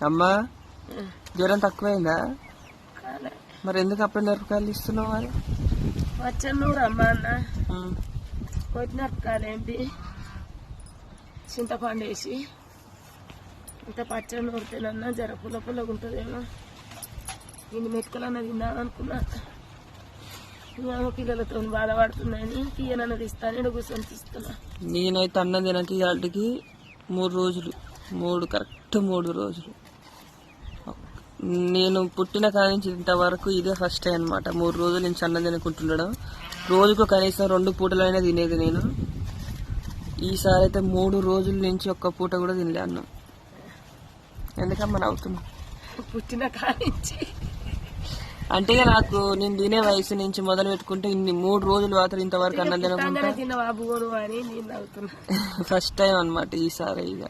అమ్మా జ్వరం తక్కువైందా? మరి ఎందుకు అప్పుడు మిరపకాయలు ఇస్తున్నావు? మరి వచ్చన్నూరు అమ్మ అన్న కొట్టినరపకాయలు ఏంటి చింతపండు వేసి ఇంత పచ్చడి నూరితేనన్నా జర పుల్ల పుల్లగా ఉంటుందేమో. ఇన్ని మెతుకలన్నా తిన్నాను అనుకున్నా. పిల్లలతో బాధపడుతున్నాయని తీయనన్నది ఇస్తాను కూర్చొని తీస్తున్నా. నేనైతే అన్నం తినక ఇవాళకి 3 రోజులు, 3 రోజులు. నేను పుట్టిన కాడి నుంచి ఇంతవరకు ఇదే ఫస్ట్ టైం అనమాట. 3 రోజుల నుంచి అన్నం తినుకుంటుండడం. రోజుకు కనీసం 2 పూటలైనా తినేది నేను. ఈసారి అయితే 3 రోజుల నుంచి ఒక్క పూట కూడా తినలే అన్నం. ఎందుకమ్మా నవ్వుతున్నా? పుట్టిన కాడి నుంచి అంటే నాకు నేను తినే వయసు నుంచి మొదలు పెట్టుకుంటే ఇన్ని 3 రోజులు మాత్రం ఇంతవరకు అన్నం తినకుండా తిన్న బాబు అని నేను నవ్వుతున్నా. ఫస్ట్ టైం అనమాట ఈసారి. ఇక